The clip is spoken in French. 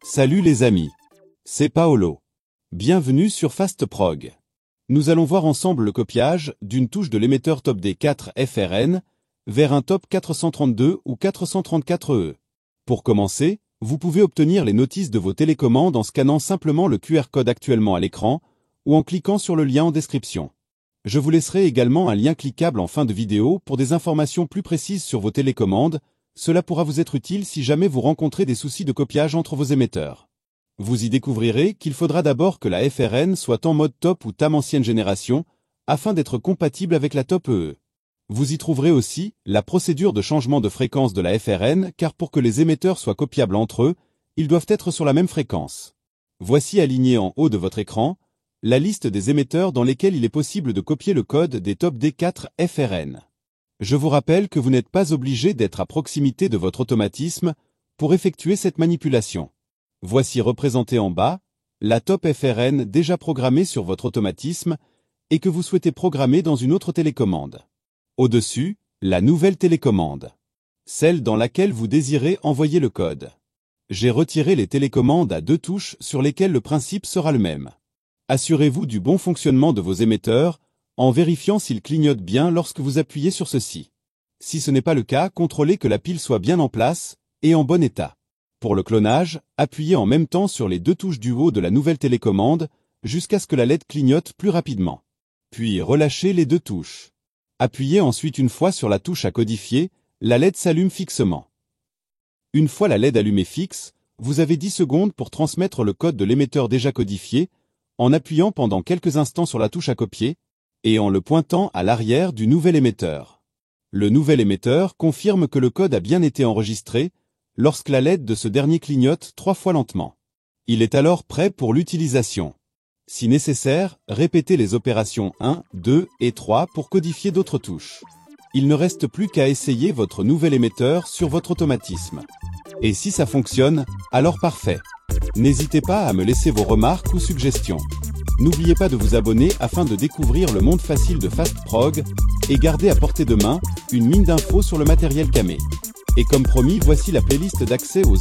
Salut les amis, c'est Paolo. Bienvenue sur FastProg. Nous allons voir ensemble le copiage d'une touche de l'émetteur Top D4 FRN vers un Top 432 ou 434E. Pour commencer, vous pouvez obtenir les notices de vos télécommandes en scannant simplement le QR code actuellement à l'écran ou en cliquant sur le lien en description. Je vous laisserai également un lien cliquable en fin de vidéo pour des informations plus précises sur vos télécommandes. Cela pourra vous être utile si jamais vous rencontrez des soucis de copiage entre vos émetteurs. Vous y découvrirez qu'il faudra d'abord que la FRN soit en mode Top ou TAM ancienne génération, afin d'être compatible avec la Top EE. Vous y trouverez aussi la procédure de changement de fréquence de la FRN, car pour que les émetteurs soient copiables entre eux, ils doivent être sur la même fréquence. Voici aligné en haut de votre écran, la liste des émetteurs dans lesquels il est possible de copier le code des Top D4 FRN. Je vous rappelle que vous n'êtes pas obligé d'être à proximité de votre automatisme pour effectuer cette manipulation. Voici représenté en bas la Top FRN déjà programmée sur votre automatisme et que vous souhaitez programmer dans une autre télécommande. Au-dessus, la nouvelle télécommande, celle dans laquelle vous désirez envoyer le code. J'ai retiré les télécommandes à 2 touches sur lesquelles le principe sera le même. Assurez-vous du bon fonctionnement de vos émetteurs en vérifiant s'ils clignotent bien lorsque vous appuyez sur ceci. Si ce n'est pas le cas, contrôlez que la pile soit bien en place et en bon état. Pour le clonage, appuyez en même temps sur les 2 touches du haut de la nouvelle télécommande jusqu'à ce que la LED clignote plus rapidement. Puis relâchez les 2 touches. Appuyez ensuite une fois sur la touche à codifier, la LED s'allume fixement. Une fois la LED allumée fixe, vous avez 10 secondes pour transmettre le code de l'émetteur déjà codifié en appuyant pendant quelques instants sur la touche à copier et en le pointant à l'arrière du nouvel émetteur. Le nouvel émetteur confirme que le code a bien été enregistré lorsque la LED de ce dernier clignote 3 fois lentement. Il est alors prêt pour l'utilisation. Si nécessaire, répétez les opérations 1, 2 et 3 pour codifier d'autres touches. Il ne reste plus qu'à essayer votre nouvel émetteur sur votre automatisme. Et si ça fonctionne, alors parfait. N'hésitez pas à me laisser vos remarques ou suggestions. N'oubliez pas de vous abonner afin de découvrir le monde facile de FastProg et garder à portée de main une mine d'infos sur le matériel camé. Et comme promis, voici la playlist d'accès aux